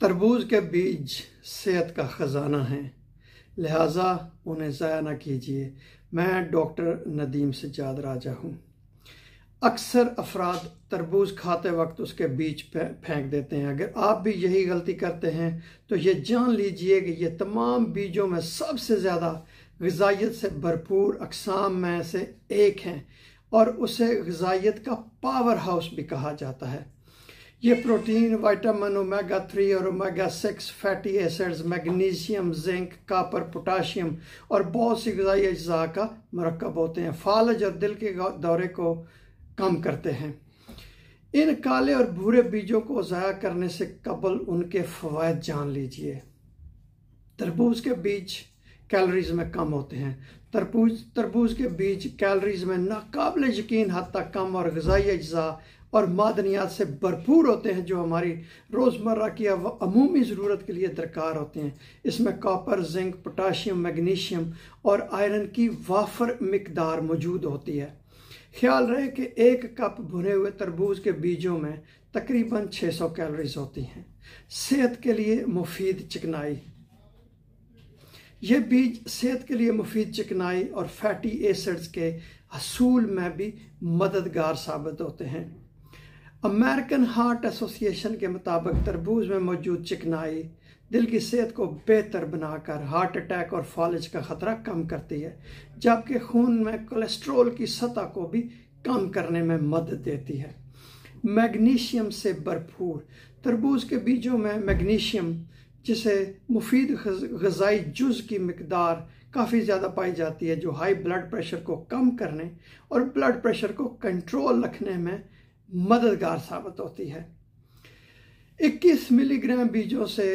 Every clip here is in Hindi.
तरबूज के बीज सेहत का ख़जाना हैं, लिहाजा उन्हें ज़ाया न कीजिए। मैं डॉक्टर नदीम सज्जाद राजा हूँ। अक्सर अफराद तरबूज खाते वक्त उसके बीज फेंक देते हैं। अगर आप भी यही गलती करते हैं तो ये जान लीजिए कि ये तमाम बीजों में सबसे ज़्यादा ग़िज़ाइयत से भरपूर अक़साम में से एक हैं और उसे ग़िज़ाइयत का पावर हाउस भी कहा जाता है। ये प्रोटीन, विटामिन ओमेगा 3 और omega 6 fatty acids, magnesium, zinc, copper, potassium और बहुत सी ग़िज़ाई अज्जा का मरकब होते हैं। फालज और दिल के दौरे को कम करते हैं। इन काले और भूरे बीजों को ज़ाया करने से कबल उनके फ़वाइद जान लीजिए। तरबूज के बीज कैलोरीज में कम होते हैं। तरबूज के बीज कैलोरीज में नाकाबिल यकीन हद तक कम और ग़िज़ाई अज्जा और मादनियात से भरपूर होते हैं जो हमारी रोज़मर्रा की अमूमी ज़रूरत के लिए दरकार होते हैं। इसमें कॉपर, जिंक, पोटाशियम, मैग्नीशियम और आयरन की वाफर मिकदार मौजूद होती है। ख्याल रहे कि एक कप भुने हुए तरबूज के बीजों में तकरीबन 600 कैलोरीज होती हैं। सेहत के लिए मुफीद चिकनाई। ये बीज सेहत के लिए मुफीद चिकनाई और फैटी एसिड्स के हसूल में भी मददगार साबित होते हैं। अमेरिकन हार्ट एसोसिएशन के मुताबिक तरबूज में मौजूद चिकनाई दिल की सेहत को बेहतर बनाकर हार्ट अटैक और फालिज का ख़तरा कम करती है, जबकि खून में कोलेस्ट्रॉल की सतह को भी कम करने में मदद देती है। मैग्नीशियम से भरपूर तरबूज के बीजों में मैग्नीशियम, जिसे मुफीद ग़िज़ाई जुज़ की मिकदार काफ़ी ज़्यादा पाई जाती है, जो हाई ब्लड प्रेशर को कम करने और ब्लड प्रेशर को कंट्रोल रखने में मददगार साबित होती है। 21 मिलीग्राम बीजों से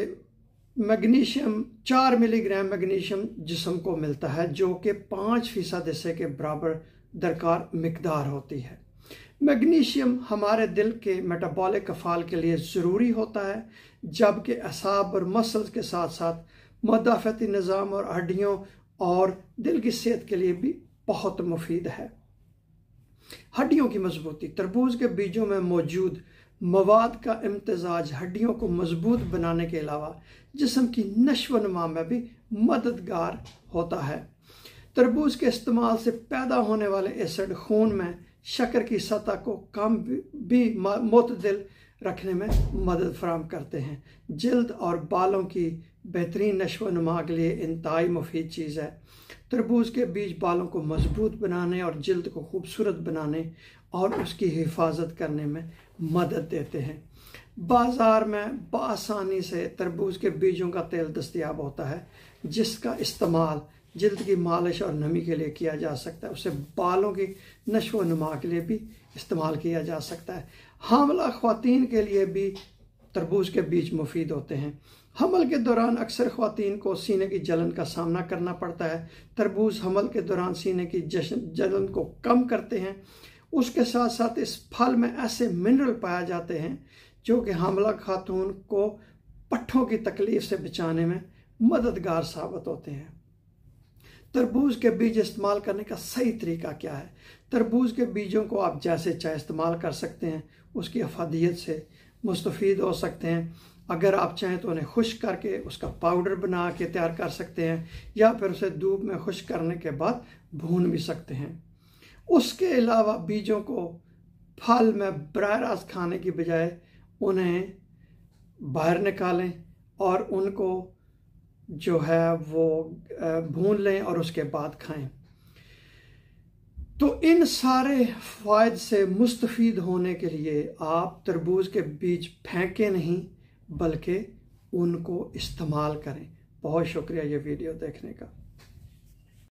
मैग्नीशियम 4 मिलीग्राम मैग्नीशियम जिस्म को मिलता है, जो कि 5% हिस्से के बराबर दरकार मिकदार होती है। मैग्नीशियम हमारे दिल के मेटाबॉलिक अफ़ाल के लिए ज़रूरी होता है, जबकि असाब और मसल्स के साथ साथ मुदाफ़ती निज़ाम और हड्डियों और दिल की सेहत के लिए भी बहुत मुफीद है। हड्डियों की मजबूती। तरबूज के बीजों में मौजूद मवाद का इम्तिजाज हड्डियों को मजबूत बनाने के अलावा जिस्म की नश्व नुमा में भी मददगार होता है। तरबूज के इस्तेमाल से पैदा होने वाले एसिड खून में शक्कर की सतह को कम भी मुतदिल रखने में मदद फराहम करते हैं। जल्द और बालों की बेहतरीन नश्व नुमा के लिए इंतहाई मुफीद चीज़ है। तरबूज के बीज बालों को मजबूत बनाने और जल्द को खूबसूरत बनाने और उसकी हिफाजत करने में मदद देते हैं। बाज़ार में बआसानी से तरबूज के बीजों का तेल दस्तयाब होता है, जिसका इस्तेमाल जल्द की मालिश और नमी के लिए किया जा सकता है। उसे बालों की नश्व नुमा के लिए भी इस्तेमाल किया जा सकता है। हामला ख्वातीन के लिए भी तरबूज के बीज मुफीद होते हैं। हमल के दौरान अक्सर ख्वातीन को सीने की जलन का सामना करना पड़ता है। तरबूज हमल के दौरान सीने की जलन को कम करते हैं। उसके साथ साथ इस फल में ऐसे मिनरल पाए जाते हैं जो कि हामला खातून को पट्ठों की तकलीफ से बचाने में मददगार साबित होते हैं। तरबूज के बीज इस्तेमाल करने का सही तरीका क्या है? तरबूज के बीजों को आप जैसे चाहे इस्तेमाल कर सकते हैं, उसकी अफादियत से मुस्तफ़ीद हो सकते हैं। अगर आप चाहें तो उन्हें खुश्क करके उसका पाउडर बना के तैयार कर सकते हैं, या फिर उसे धूप में खुश्क करने के बाद भून भी सकते हैं। उसके अलावा बीजों को फल में बराह रास्त खाने की बजाय उन्हें बाहर निकालें और उनको जो है वो भून लें और उसके बाद खाएं। तो इन सारे फ़ायद से मुस्तफ़ीद होने के लिए आप तरबूज के बीज फेंकें नहीं, बल्कि उनको इस्तेमाल करें। बहुत शुक्रिया ये वीडियो देखने का।